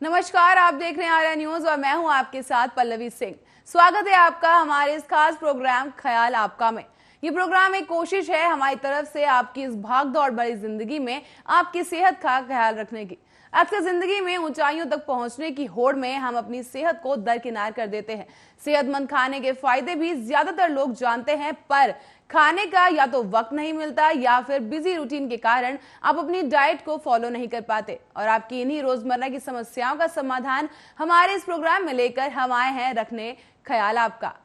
नमस्कार, आप देख रहे हैं आर्या न्यूज और मैं हूं आपके साथ पल्लवी सिंह। स्वागत है आपका हमारे इस खास प्रोग्राम ख्याल आपका में। ये प्रोग्राम एक कोशिश है हमारी तरफ से आपकी इस भागदौड़ भरी जिंदगी में आपकी सेहत का ख्याल रखने की। अक्सर जिंदगी में ऊंचाइयों तक पहुंचने की होड़ में हम अपनी सेहत को दरकिनार कर देते हैं। सेहतमंद खाने के फायदे भी ज्यादातर लोग जानते हैं, पर खाने का या तो वक्त नहीं मिलता या फिर बिजी रूटीन के कारण आप अपनी डाइट को फॉलो नहीं कर पाते। और आपकी इन्हीं रोजमर्रा की समस्याओं का समाधान हमारे इस प्रोग्राम में लेकर हम आए हैं रखने ख्याल आपका।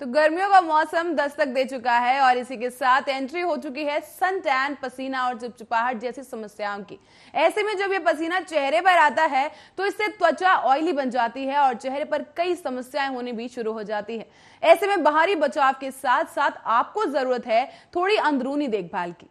गर्मियों का मौसम दस्तक दे चुका है और इसी के साथ एंट्री हो चुकी है सन टैन, पसीना और चिपचिपाहट जैसी समस्याओं की। ऐसे में जब ये पसीना चेहरे पर आता है तो इससे त्वचा ऑयली बन जाती है और चेहरे पर कई समस्याएं होनी भी शुरू हो जाती है। ऐसे में बाहरी बचाव के साथ साथ आपको जरूरत है थोड़ी अंदरूनी देखभाल की।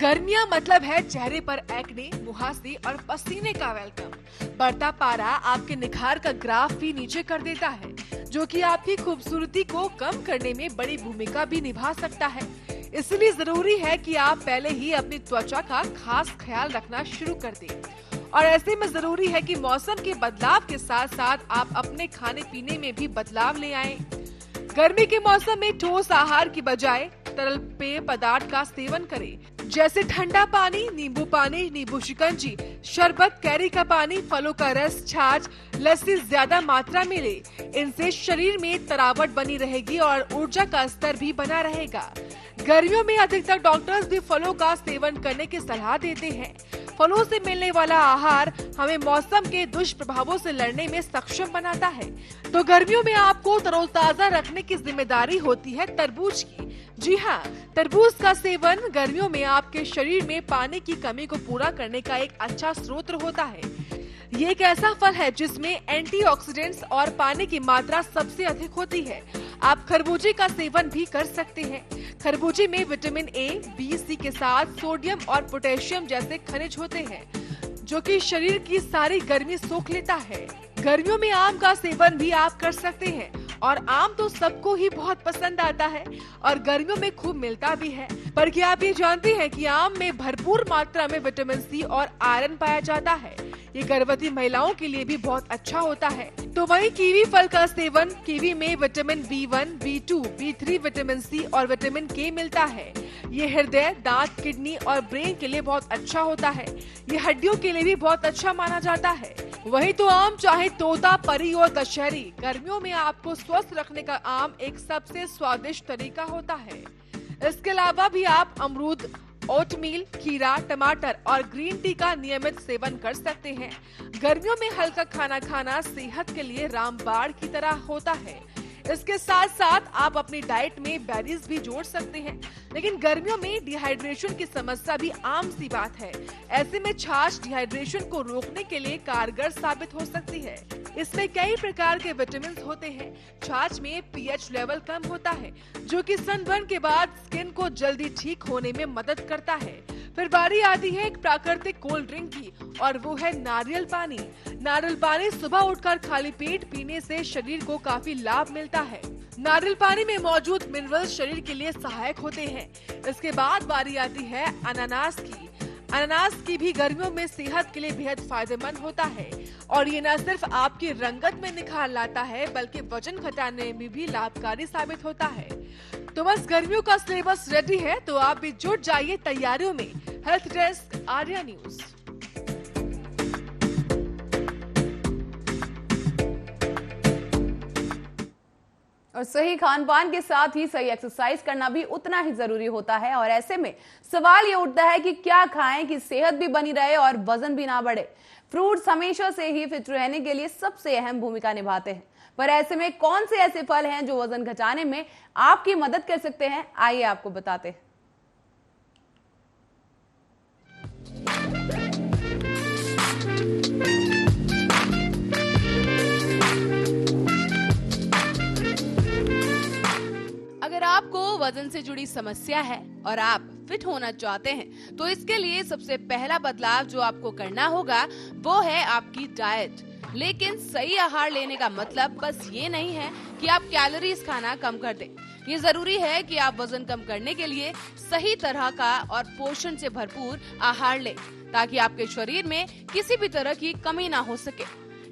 गर्मियां मतलब है चेहरे पर एक्ने, मुहासे और पसीने का वेलकम। बढ़ता पारा आपके निखार का ग्राफ भी नीचे कर देता है, जो कि आपकी खूबसूरती को कम करने में बड़ी भूमिका भी निभा सकता है। इसलिए जरूरी है कि आप पहले ही अपनी त्वचा का खास ख्याल रखना शुरू कर दें। और ऐसे में जरूरी है कि मौसम के बदलाव के साथ साथ आप अपने खाने पीने में भी बदलाव ले आएं। गर्मी के मौसम में ठोस आहार की बजाय तरल पेय पदार्थ का सेवन करें, जैसे ठंडा पानी, नींबू शिकंजी, शरबत, कैरी का पानी, फलों का रस, छाछ, लस्सी ज्यादा मात्रा में ले। इनसे शरीर में तरावट बनी रहेगी और ऊर्जा का स्तर भी बना रहेगा। गर्मियों में अधिकतर डॉक्टर्स भी फलों का सेवन करने की सलाह देते हैं। फलों से मिलने वाला आहार हमें मौसम के दुष्प्रभावों से लड़ने में सक्षम बनाता है। तो गर्मियों में आपको तरोताजा रखने की जिम्मेदारी होती है तरबूज की। जी हाँ, तरबूज का सेवन गर्मियों में आपके शरीर में पानी की कमी को पूरा करने का एक अच्छा स्रोत होता है। ये एक ऐसा फल है जिसमें एंटीऑक्सीडेंट्स और पानी की मात्रा सबसे अधिक होती है। आप खरबूजे का सेवन भी कर सकते हैं। खरबूजे में विटामिन ए, बी, सी के साथ सोडियम और पोटेशियम जैसे खनिज होते हैं, जो कि शरीर की सारी गर्मी सोख लेता है। गर्मियों में आम का सेवन भी आप कर सकते हैं और आम तो सबको ही बहुत पसंद आता है और गर्मियों में खूब मिलता भी है। पर क्या आप ये जानते हैं कि आम में भरपूर मात्रा में विटामिन सी और आयरन पाया जाता है। ये गर्भवती महिलाओं के लिए भी बहुत अच्छा होता है। तो वहीं कीवी फल का सेवन, कीवी में vitamin B1, B2, B3, vitamin C और विटामिन के मिलता है। ये हृदय, दांत, किडनी और ब्रेन के लिए बहुत अच्छा होता है। ये हड्डियों के लिए भी बहुत अच्छा माना जाता है। वहीं तो आम चाहे तोता, परी और दशहरी, गर्मियों में आपको स्वस्थ रखने का आम एक सबसे स्वादिष्ट तरीका होता है। इसके अलावा भी आप अमरूद, ओटमील, खीरा, टमाटर और ग्रीन टी का नियमित सेवन कर सकते हैं। गर्मियों में हल्का खाना खाना सेहत के लिए रामबाण की तरह होता है। इसके साथ साथ आप अपनी डाइट में बेरीज भी जोड़ सकते हैं। लेकिन गर्मियों में डिहाइड्रेशन की समस्या भी आम सी बात है। ऐसे में छाछ डिहाइड्रेशन को रोकने के लिए कारगर साबित हो सकती है। इसमें कई प्रकार के विटामिन होते हैं। छाछ में पीएच लेवल कम होता है, जो कि सनबर्न के बाद स्किन को जल्दी ठीक होने में मदद करता है। फिर बारी आती है एक प्राकृतिक कोल्ड ड्रिंक की, और वो है नारियल पानी। नारियल पानी सुबह उठकर खाली पेट पीने से शरीर को काफी लाभ मिलता है। नारियल पानी में मौजूद मिनरल्स शरीर के लिए सहायक होते हैं। इसके बाद बारी आती है अनानास की। अनानास की भी गर्मियों में सेहत के लिए बेहद फायदेमंद होता है और ये न सिर्फ आपकी रंगत में निखार लाता है, बल्कि वजन घटाने में भी लाभकारी साबित होता है। तो बस गर्मियों का सिलेबस रेडी है, तो आप भी जुट जाइए तैयारियों में। Health desk, Arya news. और सही खान पान के साथ ही सही एक्सरसाइज करना भी उतना ही जरूरी होता है। और ऐसे में सवाल ये उठता है कि क्या खाएं कि सेहत भी बनी रहे और वजन भी ना बढ़े। फ्रूट्स हमेशा से ही फिट रहने के लिए सबसे अहम भूमिका निभाते हैं, पर ऐसे में कौन से ऐसे फल हैं जो वजन घटाने में आपकी मदद कर सकते हैं, आइए आपको बताते हैं। वजन से जुड़ी समस्या है और आप फिट होना चाहते हैं तो इसके लिए सबसे पहला बदलाव जो आपको करना होगा वो है आपकी डाइट। लेकिन सही आहार लेने का मतलब बस ये नहीं है कि आप कैलोरीज खाना कम कर दें। ये जरूरी है कि आप वजन कम करने के लिए सही तरह का और पोषण से भरपूर आहार लें ताकि आपके शरीर में किसी भी तरह की कमी ना हो सके।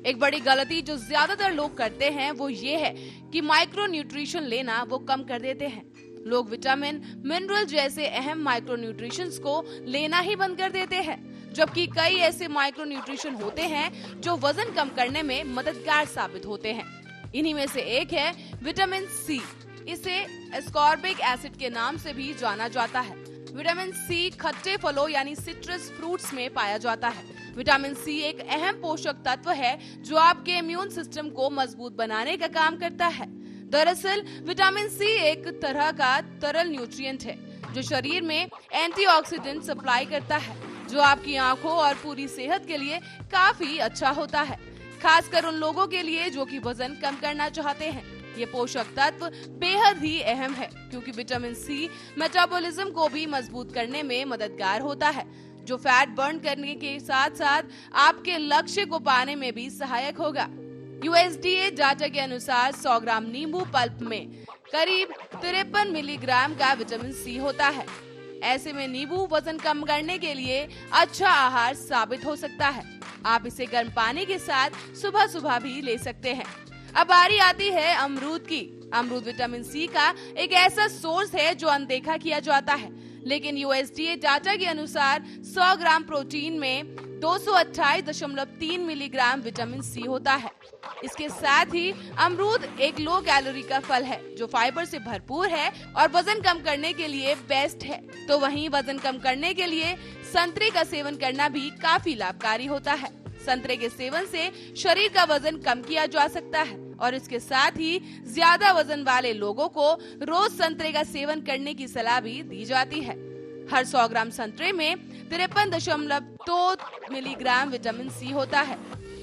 एक बड़ी गलती जो ज्यादातर लोग करते हैं वो ये है कि माइक्रो न्यूट्रिशन लेना वो कम कर देते हैं। लोग विटामिन, मिनरल जैसे अहम माइक्रो न्यूट्रिशंस को लेना ही बंद कर देते हैं, जबकि कई ऐसे माइक्रो न्यूट्रिशन होते हैं जो वजन कम करने में मददगार साबित होते हैं। इन्हीं में से एक है विटामिन सी। इसे एस्कॉर्बिक एसिड के नाम से भी जाना जाता है। विटामिन सी खट्टे फलों यानी सिट्रस फ्रूट्स में पाया जाता है। विटामिन सी एक अहम पोषक तत्व है जो आपके इम्यून सिस्टम को मजबूत बनाने का काम करता है। दरअसल विटामिन सी एक तरह का तरल न्यूट्रिएंट है जो शरीर में एंटीऑक्सीडेंट सप्लाई करता है, जो आपकी आंखों और पूरी सेहत के लिए काफी अच्छा होता है, खासकर उन लोगों के लिए जो कि वजन कम करना चाहते हैं। ये पोषक तत्व बेहद ही अहम है क्योंकि विटामिन सी मेटाबॉलिज्म को भी मजबूत करने में मददगार होता है, जो फैट बर्न करने के साथ साथ आपके लक्ष्य को पाने में भी सहायक होगा। USDA डाटा के अनुसार 100 ग्राम नींबू पल्प में करीब 53 मिलीग्राम का विटामिन सी होता है। ऐसे में नींबू वजन कम करने के लिए अच्छा आहार साबित हो सकता है। आप इसे गर्म पानी के साथ सुबह सुबह भी ले सकते हैं। अब बारी आती है अमरूद की। अमरूद विटामिन सी का एक ऐसा सोर्स है जो अनदेखा किया जाता है, लेकिन USDA डाटा के अनुसार 100 ग्राम प्रोटीन में 228.3 मिलीग्राम विटामिन सी होता है। इसके साथ ही अमरूद एक लो कैलोरी का फल है जो फाइबर से भरपूर है और वजन कम करने के लिए बेस्ट है। तो वहीं वजन कम करने के लिए संतरे का सेवन करना भी काफी लाभकारी होता है। संतरे के सेवन से शरीर का वजन कम किया जा सकता है और इसके साथ ही ज्यादा वजन वाले लोगों को रोज संतरे का सेवन करने की सलाह भी दी जाती है। हर 100 ग्राम संतरे में 53.2 मिलीग्राम विटामिन सी होता है।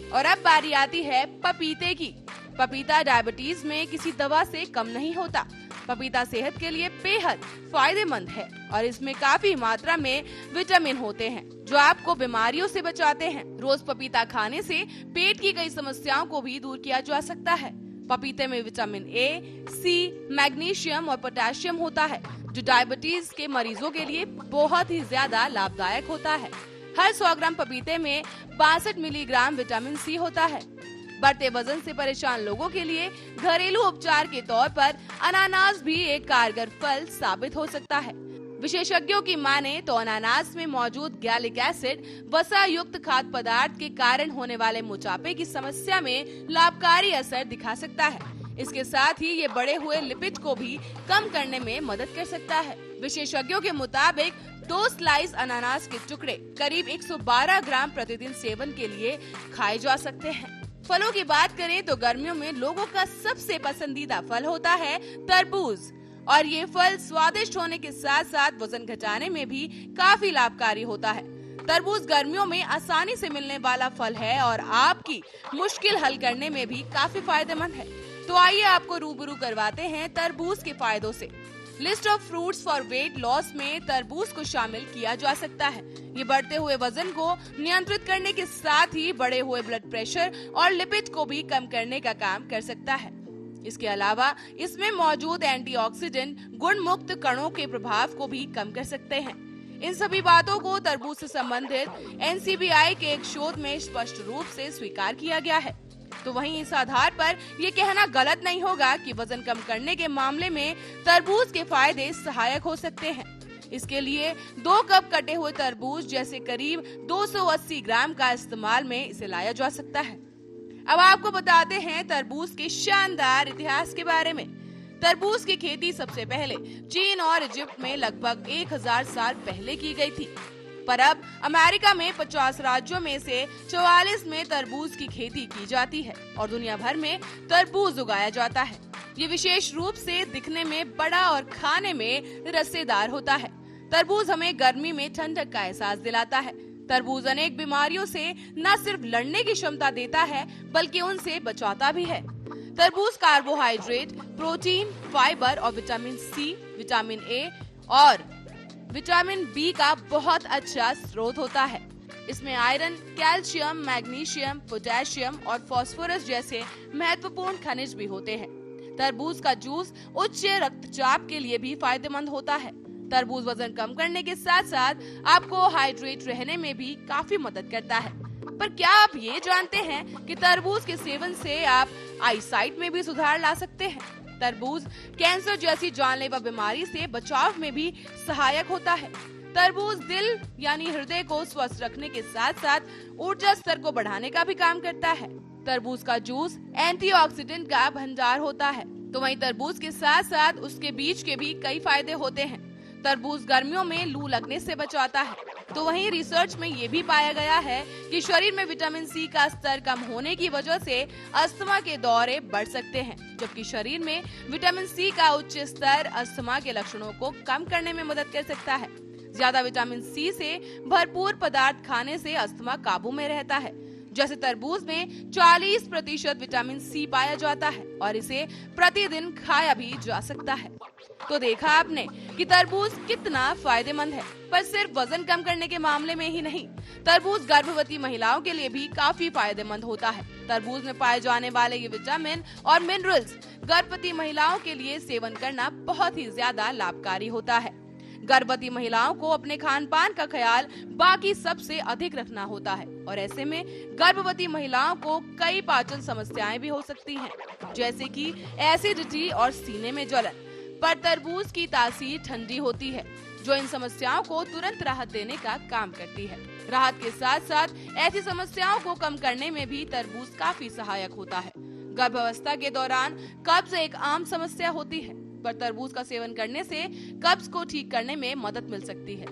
और अब बारी आती है पपीते की। पपीता डायबिटीज में किसी दवा से कम नहीं होता। पपीता सेहत के लिए बेहद फायदेमंद है और इसमें काफी मात्रा में विटामिन होते हैं जो आपको बीमारियों से बचाते हैं। रोज पपीता खाने से पेट की कई समस्याओं को भी दूर किया जा सकता है। पपीते में विटामिन ए, सी, मैग्नीशियम और पोटेशियम होता है जो डायबिटीज के मरीजों के लिए बहुत ही ज्यादा लाभदायक होता है। हर 100 ग्राम पपीते में 62 मिलीग्राम विटामिन सी होता है। बढ़ते वजन से परेशान लोगों के लिए घरेलू उपचार के तौर पर अनानास भी एक कारगर फल साबित हो सकता है। विशेषज्ञों की माने तो अनानास में मौजूद गैलिक एसिड वसा युक्त खाद्य पदार्थ के कारण होने वाले मोटापे की समस्या में लाभकारी असर दिखा सकता है। इसके साथ ही ये बढ़े हुए लिपिड को भी कम करने में मदद कर सकता है। विशेषज्ञों के मुताबिक 2 स्लाइस अनानास के टुकड़े करीब 112 ग्राम प्रतिदिन सेवन के लिए खाए जा सकते हैं। फलों की बात करें तो गर्मियों में लोगों का सबसे पसंदीदा फल होता है तरबूज और ये फल स्वादिष्ट होने के साथ साथ वजन घटाने में भी काफी लाभकारी होता है। तरबूज गर्मियों में आसानी से मिलने वाला फल है और आपकी मुश्किल हल करने में भी काफी फायदेमंद है। तो आइए आपको रूबरू करवाते हैं तरबूज के फायदों से। List of fruits for weight loss में तरबूज को शामिल किया जा सकता है। ये बढ़ते हुए वजन को नियंत्रित करने के साथ ही बढ़े हुए ब्लड प्रेशर और लिपिड को भी कम करने का काम कर सकता है। इसके अलावा इसमें मौजूद एंटीऑक्सीडेंट गुण मुक्त कणों के प्रभाव को भी कम कर सकते हैं। इन सभी बातों को तरबूज से संबंधित NCBI के एक शोध में स्पष्ट रूप से स्वीकार किया गया है। तो वहीं इस आधार पर ये कहना गलत नहीं होगा कि वजन कम करने के मामले में तरबूज के फायदे सहायक हो सकते हैं। इसके लिए 2 कप कटे हुए तरबूज जैसे करीब 280 ग्राम का इस्तेमाल में इसे लाया जा सकता है। अब आपको बताते हैं तरबूज के शानदार इतिहास के बारे में। तरबूज की खेती सबसे पहले चीन और इजिप्ट में लगभग 1000 साल पहले की गई थी, पर अब अमेरिका में 50 राज्यों में से 44 में तरबूज की खेती की जाती है और दुनिया भर में तरबूज उगाया जाता है। ये विशेष रूप से दिखने में बड़ा और खाने में रसेदार होता है। तरबूज हमें गर्मी में ठंडक का एहसास दिलाता है। तरबूज अनेक बीमारियों से न सिर्फ लड़ने की क्षमता देता है बल्कि उनसे बचाता भी है। तरबूज कार्बोहाइड्रेट, प्रोटीन, फाइबर और विटामिन सी, विटामिन ए और विटामिन बी का बहुत अच्छा स्रोत होता है। इसमें आयरन, कैल्शियम, मैग्नीशियम, पोटेशियम और फास्फोरस जैसे महत्वपूर्ण खनिज भी होते हैं। तरबूज का जूस उच्च रक्तचाप के लिए भी फायदेमंद होता है। तरबूज वजन कम करने के साथ साथ आपको हाइड्रेट रहने में भी काफी मदद करता है। पर क्या आप ये जानते हैं कि तरबूज के सेवन से आप आईसाइट में भी सुधार ला सकते हैं? तरबूज कैंसर जैसी जानलेवा बीमारी से बचाव में भी सहायक होता है। तरबूज दिल यानी हृदय को स्वस्थ रखने के साथ साथ ऊर्जा स्तर को बढ़ाने का भी काम करता है। तरबूज का जूस एंटीऑक्सीडेंट का भंडार होता है। तो वहीं तरबूज के साथ साथ उसके बीज के भी कई फायदे होते हैं। तरबूज गर्मियों में लू लगने से बचाता है। तो वहीं रिसर्च में ये भी पाया गया है कि शरीर में विटामिन सी का स्तर कम होने की वजह से अस्थमा के दौरे बढ़ सकते हैं, जबकि शरीर में विटामिन सी का उच्च स्तर अस्थमा के लक्षणों को कम करने में मदद कर सकता है। ज्यादा विटामिन सी से भरपूर पदार्थ खाने से अस्थमा काबू में रहता है। जैसे तरबूज में 40% विटामिन सी पाया जाता है और इसे प्रतिदिन खाया भी जा सकता है। तो देखा आपने कि तरबूज कितना फायदेमंद है। पर सिर्फ वजन कम करने के मामले में ही नहीं, तरबूज गर्भवती महिलाओं के लिए भी काफी फायदेमंद होता है। तरबूज में पाए जाने वाले ये विटामिन और मिनरल्स गर्भवती महिलाओं के लिए सेवन करना बहुत ही ज्यादा लाभकारी होता है। गर्भवती महिलाओं को अपने खान पान का ख्याल बाकी सबसे अधिक रखना होता है और ऐसे में गर्भवती महिलाओं को कई पाचन समस्याएं भी हो सकती हैं, जैसे कि एसिडिटी और सीने में जलन। पर तरबूज की तासीर ठंडी होती है, जो इन समस्याओं को तुरंत राहत देने का काम करती है। राहत के साथ साथ ऐसी समस्याओं को कम करने में भी तरबूज काफी सहायक होता है। गर्भावस्था के दौरान कब्ज एक आम समस्या होती है, पर तरबूज का सेवन करने से कब्ज को ठीक करने में मदद मिल सकती है।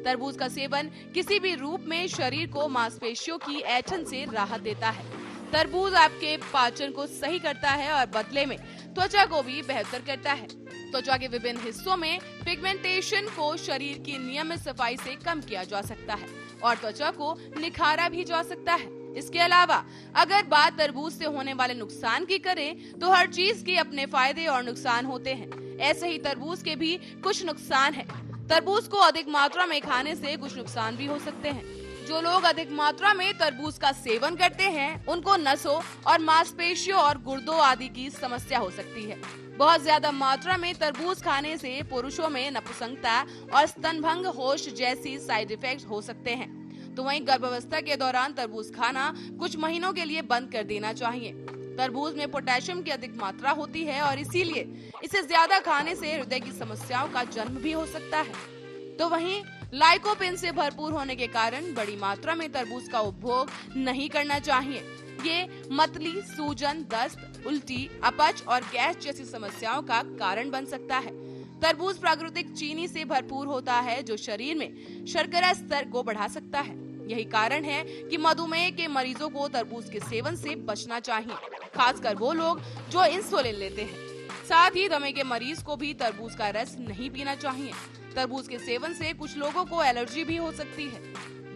तरबूज का सेवन किसी भी रूप में शरीर को मांसपेशियों की ऐंठन से राहत देता है। तरबूज आपके पाचन को सही करता है और बदले में त्वचा को भी बेहतर करता है। त्वचा के विभिन्न हिस्सों में पिगमेंटेशन को शरीर की नियमित सफाई से कम किया जा सकता है और त्वचा को निखारा भी जा सकता है। इसके अलावा अगर बात तरबूज से होने वाले नुकसान की करें तो हर चीज के अपने फायदे और नुकसान होते हैं। ऐसे ही तरबूज के भी कुछ नुकसान हैं। तरबूज को अधिक मात्रा में खाने से कुछ नुकसान भी हो सकते हैं। जो लोग अधिक मात्रा में तरबूज का सेवन करते हैं उनको नसों और मांसपेशियों और गुर्दों आदि की समस्या हो सकती है। बहुत ज्यादा मात्रा में तरबूज खाने से पुरुषों में नपुंसकता और स्तनभंग होश जैसी साइड इफेक्ट हो सकते हैं। तो वहीं गर्भावस्था के दौरान तरबूज खाना कुछ महीनों के लिए बंद कर देना चाहिए। तरबूज में पोटेशियम की अधिक मात्रा होती है और इसीलिए इसे ज्यादा खाने से हृदय की समस्याओं का जन्म भी हो सकता है। तो वहीं लाइकोपिन से भरपूर होने के कारण बड़ी मात्रा में तरबूज का उपभोग नहीं करना चाहिए। ये मतली, सूजन, दस्त, उल्टी, अपच और गैस जैसी समस्याओं का कारण बन सकता है। तरबूज प्राकृतिक चीनी से भरपूर होता है, जो शरीर में शर्करा स्तर को बढ़ा सकता है। यही कारण है कि मधुमेह के मरीजों को तरबूज के सेवन से बचना चाहिए, खासकर वो लोग जो इंसुलिन लेते हैं। साथ ही दमे के मरीज को भी तरबूज का रस नहीं पीना चाहिए। तरबूज के सेवन से कुछ लोगों को एलर्जी भी हो सकती है,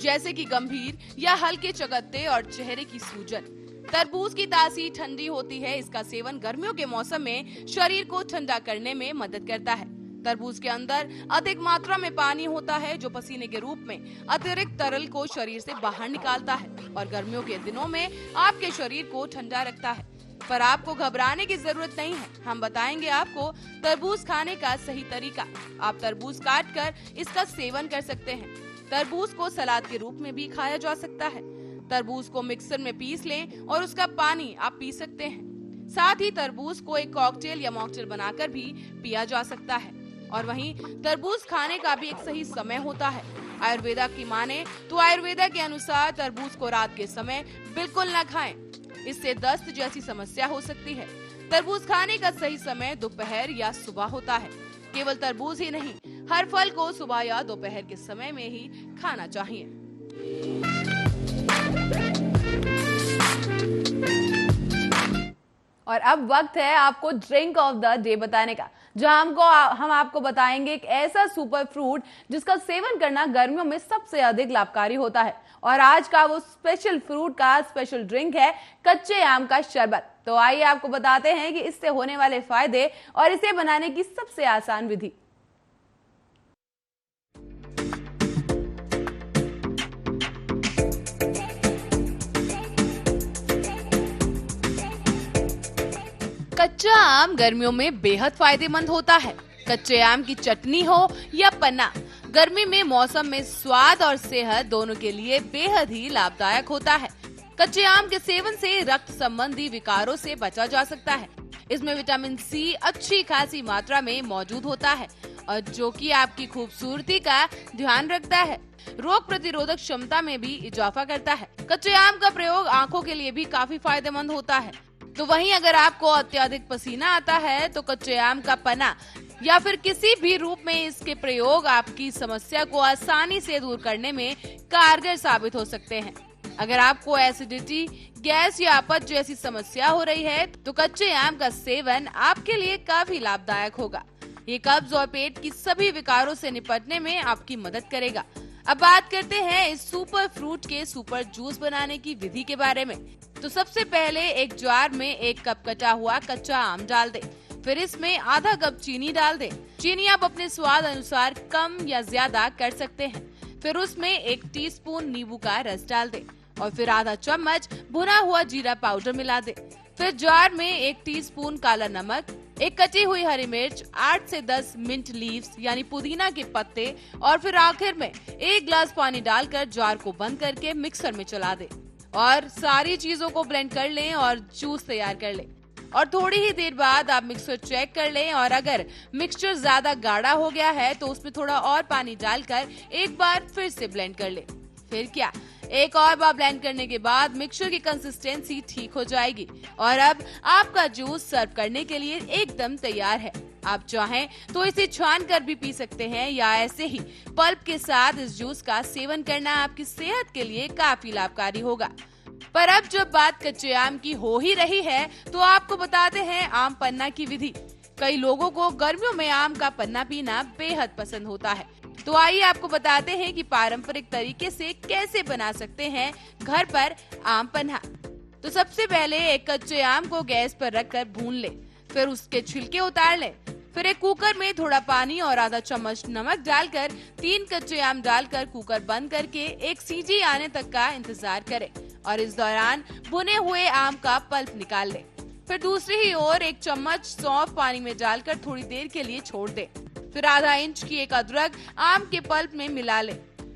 जैसे कि गंभीर या हल्के चकत्ते और चेहरे की सूजन। तरबूज की तासीर ठंडी होती है। इसका सेवन गर्मियों के मौसम में शरीर को ठंडा करने में मदद करता है। तरबूज के अंदर अधिक मात्रा में पानी होता है, जो पसीने के रूप में अतिरिक्त तरल को शरीर से बाहर निकालता है और गर्मियों के दिनों में आपके शरीर को ठंडा रखता है। पर आपको घबराने की जरूरत नहीं है। हम बताएंगे आपको तरबूज खाने का सही तरीका। आप तरबूज काट कर इसका सेवन कर सकते हैं। तरबूज को सलाद के रूप में भी खाया जा सकता है। तरबूज को मिक्सर में पीस लें और उसका पानी आप पी सकते हैं। साथ ही तरबूज को एक कॉकटेल या मॉकटेल बनाकर भी पिया जा सकता है। और वहीं तरबूज खाने का भी एक सही समय होता है। आयुर्वेदा की माने तो आयुर्वेदा के अनुसार तरबूज को रात के समय बिल्कुल न खाएं, इससे दस्त जैसी समस्या हो सकती है। तरबूज खाने का सही समय दोपहर या सुबह होता है। केवल तरबूज ही नहीं, हर फल को सुबह या दोपहर के समय में ही खाना चाहिए। और अब वक्त है आपको ड्रिंक ऑफ द डे बताने का। जहां हम आपको बताएंगे एक ऐसा सुपर फ्रूट जिसका सेवन करना गर्मियों में सबसे अधिक लाभकारी होता है। और आज का वो स्पेशल फ्रूट का स्पेशल ड्रिंक है कच्चे आम का शरबत। तो आइए आपको बताते हैं कि इससे होने वाले फायदे और इसे बनाने की सबसे आसान विधि। कच्चा आम गर्मियों में बेहद फायदेमंद होता है। कच्चे आम की चटनी हो या पन्ना, गर्मी में मौसम में स्वाद और सेहत दोनों के लिए बेहद ही लाभदायक होता है। कच्चे आम के सेवन से रक्त संबंधी विकारों से बचा जा सकता है। इसमें विटामिन सी अच्छी खासी मात्रा में मौजूद होता है और जो कि आपकी खूबसूरती का ध्यान रखता है। रोग प्रतिरोधक क्षमता में भी इजाफा करता है। कच्चे आम का प्रयोग आंखों के लिए भी काफी फायदेमंद होता है। तो वहीं अगर आपको अत्यधिक पसीना आता है तो कच्चे आम का पन्ना या फिर किसी भी रूप में इसके प्रयोग आपकी समस्या को आसानी से दूर करने में कारगर साबित हो सकते हैं। अगर आपको एसिडिटी, गैस या अपच जैसी समस्या हो रही है तो कच्चे आम का सेवन आपके लिए काफी लाभदायक होगा। ये कब्ज और पेट की सभी विकारों से निपटने में आपकी मदद करेगा। अब बात करते हैं इस सुपर फ्रूट के सुपर जूस बनाने की विधि के बारे में। तो सबसे पहले एक जार में 1 कप कटा हुआ कच्चा आम डाल दें। फिर इसमें आधा कप चीनी डाल दें। चीनी आप अपने स्वाद अनुसार कम या ज्यादा कर सकते हैं। फिर उसमें 1 टीस्पून नींबू का रस डाल दें और फिर आधा चम्मच भुना हुआ जीरा पाउडर मिला दें। फिर जार में 1 टीस्पून काला नमक, 1 कटी हुई हरी मिर्च, 8 से 10 मिंट लीव्स यानी पुदीना के पत्ते और फिर आखिर में 1 ग्लास पानी डालकर जार को बंद करके मिक्सर में चला दें और सारी चीजों को ब्लेंड कर लें और जूस तैयार कर लें। और थोड़ी ही देर बाद आप मिक्सर चेक कर लें और अगर मिक्सचर ज्यादा गाढ़ा हो गया है तो उसमें थोड़ा और पानी डालकर एक बार फिर से ब्लेंड कर लें। फिर क्या, एक और बार ब्लेंड करने के बाद मिक्सचर की कंसिस्टेंसी ठीक हो जाएगी और अब आपका जूस सर्व करने के लिए एकदम तैयार है। आप चाहें तो इसे छान कर भी पी सकते हैं या ऐसे ही पल्प के साथ इस जूस का सेवन करना आपकी सेहत के लिए काफी लाभकारी होगा। पर अब जब बात कच्चे आम की हो ही रही है तो आपको बताते हैं आम पन्ना की विधि। कई लोगों को गर्मियों में आम का पन्ना पीना बेहद पसंद होता है। तो आइए आपको बताते हैं कि पारंपरिक तरीके से कैसे बना सकते हैं घर पर आम पन्ना। तो सबसे पहले एक कच्चे आम को गैस पर रखकर भून ले, फिर उसके छिलके उतार ले। फिर एक कुकर में थोड़ा पानी और आधा चम्मच नमक डालकर 3 कच्चे आम डालकर कुकर बंद करके एक सीटी आने तक का इंतजार करें और इस दौरान भुने हुए आम का पल्प निकाल ले। फिर दूसरी ही ओर 1 चम्मच सौंफ पानी में डालकर थोड़ी देर के लिए छोड़ दे। फिर आधा इंच की एक अदरक आम के पल्प में मिला ले।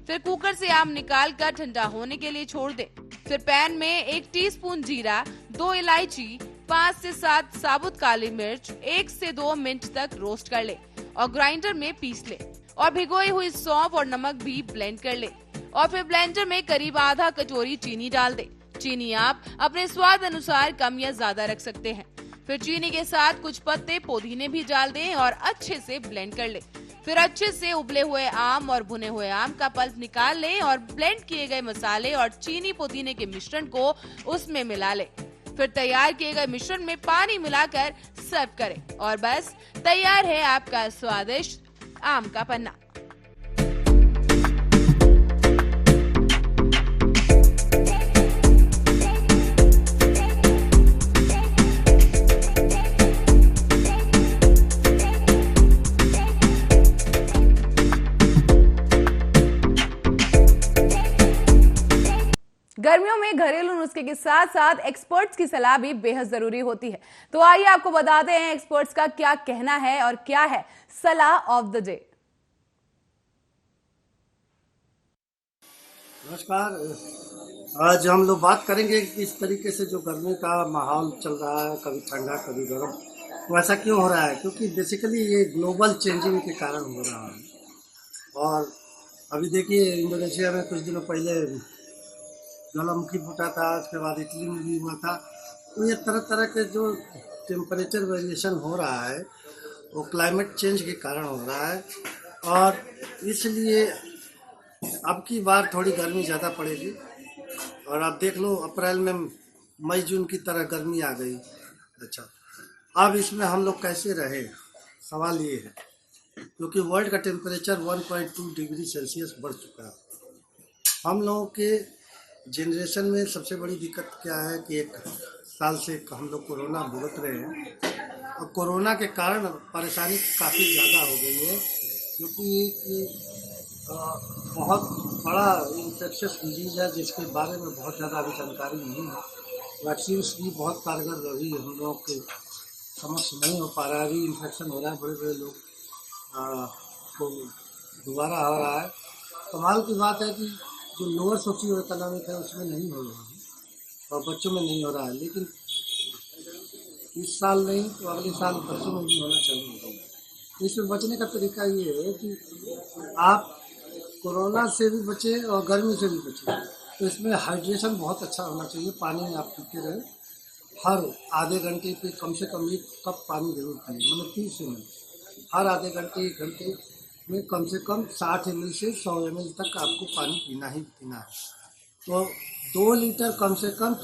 फिर कुकर से आम निकाल कर ठंडा होने के लिए छोड़ दे। फिर पैन में 1 टीस्पून जीरा, 2 इलायची, 5 से 7 साबुत काली मिर्च 1 से 2 मिनट तक रोस्ट कर ले और ग्राइंडर में पीस ले और भिगोई हुई सौंफ और नमक भी ब्लेंड कर ले और फिर ब्लेंडर में करीब आधा कटोरी चीनी डाल दे। चीनी आप अपने स्वाद अनुसार कम या ज्यादा रख सकते हैं। फिर चीनी के साथ कुछ पत्ते पुदीने भी डाल दें और अच्छे से ब्लेंड कर ले। फिर अच्छे से उबले हुए आम और भुने हुए आम का पल्प निकाल लें और ब्लेंड किए गए मसाले और चीनी पुदीने के मिश्रण को उसमें मिला ले। फिर तैयार किए गए मिश्रण में पानी मिलाकर सर्व करें और बस तैयार है आपका स्वादिष्ट आम का पन्ना। गर्मियों में घरेलू नुस्खे के साथ साथ एक्सपर्ट्स की सलाह भी बेहद जरूरी होती है। तो आइए आपको बताते हैं एक्सपर्ट्स का क्या कहना है और क्या है सलाह ऑफ द डे। नमस्कार, आज हम लोग बात करेंगे कि किस तरीके से जो गर्मी का माहौल चल रहा है, कभी ठंडा कभी गर्म, तो ऐसा क्यों हो रहा है? क्योंकि बेसिकली ये ग्लोबल चेंजिंग के कारण हो रहा है। और अभी देखिए इंडोनेशिया में कुछ दिनों पहले ज्वालामुखी फूटा था, उसके बाद इटली में भी हुआ था। तो ये तरह तरह के जो टेम्परेचर वेरिएशन हो रहा है वो क्लाइमेट चेंज के कारण हो रहा है और इसलिए अब की बार थोड़ी गर्मी ज़्यादा पड़ेगी। और आप देख लो अप्रैल में मई जून की तरह गर्मी आ गई। अच्छा, अब इसमें हम लोग कैसे रहे? सवाल ये है क्योंकि वर्ल्ड का टेम्परेचर 1.2 डिग्री सेल्सियस बढ़ चुका है। हम लोगों के जनरेशन में सबसे बड़ी दिक्कत क्या है कि 1 साल से हम लोग कोरोना भुगत रहे हैं और कोरोना के कारण परेशानी काफ़ी ज़्यादा हो गई है क्योंकि ये बहुत बड़ा इन्फेक्शियस डिजीज़ है जिसके बारे में बहुत ज़्यादा अभी जानकारी नहीं है। वैक्सीन्स भी बहुत कारगर रही हम लोगों के समक्ष नहीं हो पा रहा है। अभी इन्फेक्शन हो रहा है, बड़े बड़े लोग को दोबारा हो रहा है। कमाल की बात है कि जो लोअर सोशियो इकोनॉमिक है उसमें नहीं हो रहा है और बच्चों में नहीं हो रहा है, लेकिन इस साल नहीं तो अगले साल बच्चों में भी होना चालू हो जाएगा। तो इसमें बचने का तरीका ये है कि आप कोरोना से भी बचें और गर्मी से भी बचें। तो इसमें हाइड्रेशन बहुत अच्छा होना चाहिए। पानी आप पीते रहे, हर आधे घंटे पे कम से कम 1 कप पानी जरूर पिए, मतलब 30 ml हर आधे घंटे 1 घंटे में कम से कम 60 ml से 100 ml तक आपको पानी पीना ही पीना है। तो 2 लीटर कम से कम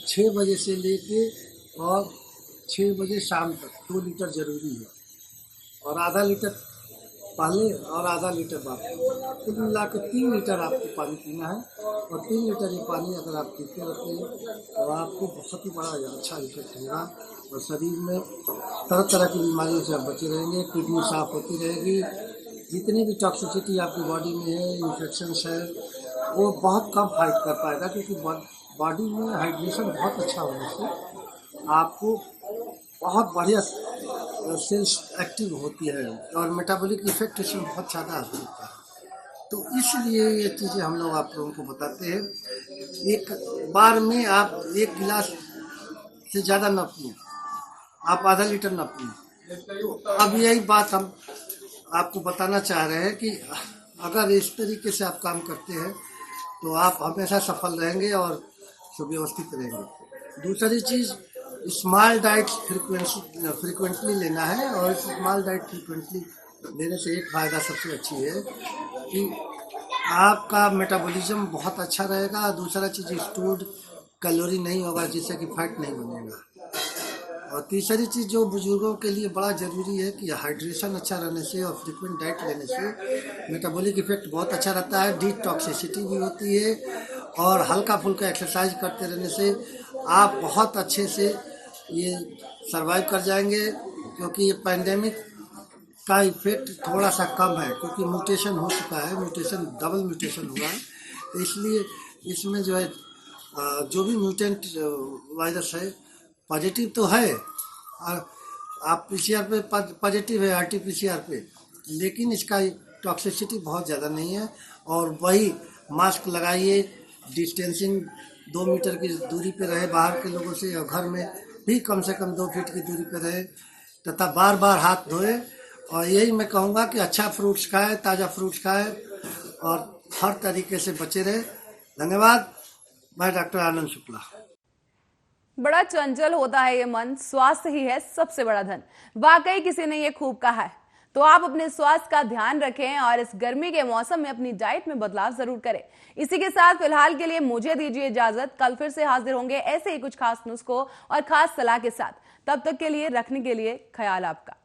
6 बजे से लेके और 6 बजे शाम तक 2 लीटर जरूरी है और आधा लीटर पहले और आधा लीटर बाद, कुल मिला के 3 लीटर आपको पानी पीना है। और 3 लीटर ये पानी अगर आप पीते रहते हैं तो आपको बहुत ही बड़ा अच्छा इफेक्ट होगा और शरीर में तरह तरह की बीमारियों से आप बचे रहेंगे। किडनी साफ होती रहेगी, जितनी भी टॉक्सिसिटी आपकी बॉडी में है, इन्फेक्शंस है, वो बहुत कम फाइट कर पाएगा क्योंकि बॉडी में हाइड्रेशन बहुत अच्छा होने से आपको बहुत बढ़िया सेल्स एक्टिव होती है और मेटाबॉलिक इफेक्ट इसमें बहुत ज़्यादा होता है। तो इसलिए ये चीज़ें हम लोग आप लोगों को बताते हैं। एक बार में आप 1 गिलास से ज़्यादा न पिए, आप आधा लीटर न पिए। तो अब यही बात हम आपको बताना चाह रहे हैं कि अगर इस तरीके से आप काम करते हैं तो आप हमेशा सफल रहेंगे और सुव्यवस्थित रहेंगे। दूसरी चीज़, स्मॉल डाइट फ्रिक्वेंटली लेना है और स्मॉल डाइट फ्रिक्वेंटली लेने से एक फ़ायदा सबसे अच्छी है कि आपका मेटाबॉलिज्म बहुत अच्छा रहेगा। दूसरा चीज़, स्टोर्ड कैलोरी नहीं होगा जिससे कि फैट नहीं बनेगा। और तीसरी चीज़ जो बुजुर्गों के लिए बड़ा ज़रूरी है कि हाइड्रेशन अच्छा रहने से और फ्रिक्वेंट डाइट लेने से मेटाबॉलिक इफेक्ट बहुत अच्छा रहता है, डिटॉक्सिसिटी भी होती है और हल्का फुल्का एक्सरसाइज करते रहने से आप बहुत अच्छे से ये सरवाइव कर जाएंगे क्योंकि ये पैंडेमिक का इफेक्ट थोड़ा सा कम है क्योंकि म्यूटेशन हो चुका है, डबल म्यूटेशन हुआ है। तो इसलिए इसमें जो है जो भी म्यूटेंट वायरस है पॉजिटिव तो है और आप पीसीआर पे पॉजिटिव है, आरटीपीसीआर पे, लेकिन इसका टॉक्सिसिटी बहुत ज़्यादा नहीं है। और वही मास्क लगाइए, डिस्टेंसिंग 2 मीटर की दूरी पे रहे बाहर के लोगों से और घर में भी कम से कम 2 फीट की दूरी पे रहे तथा बार बार हाथ धोए। और यही मैं कहूँगा कि अच्छा फ्रूट्स खाए, ताज़ा फ्रूट्स खाए और हर तरीके से बचे रहे। धन्यवाद। मैं डॉक्टर आनंद शुक्ला। बड़ा चंचल होता है ये मन, स्वास्थ्य ही है सबसे बड़ा धन। वाकई किसी ने ये खूब कहा है। तो आप अपने स्वास्थ्य का ध्यान रखें और इस गर्मी के मौसम में अपनी डाइट में बदलाव जरूर करें। इसी के साथ फिलहाल के लिए मुझे दीजिए इजाजत। कल फिर से हाजिर होंगे ऐसे ही कुछ खास नुस्खों और खास सलाह के साथ। तब तक के लिए रखने के लिए ख्याल आपका।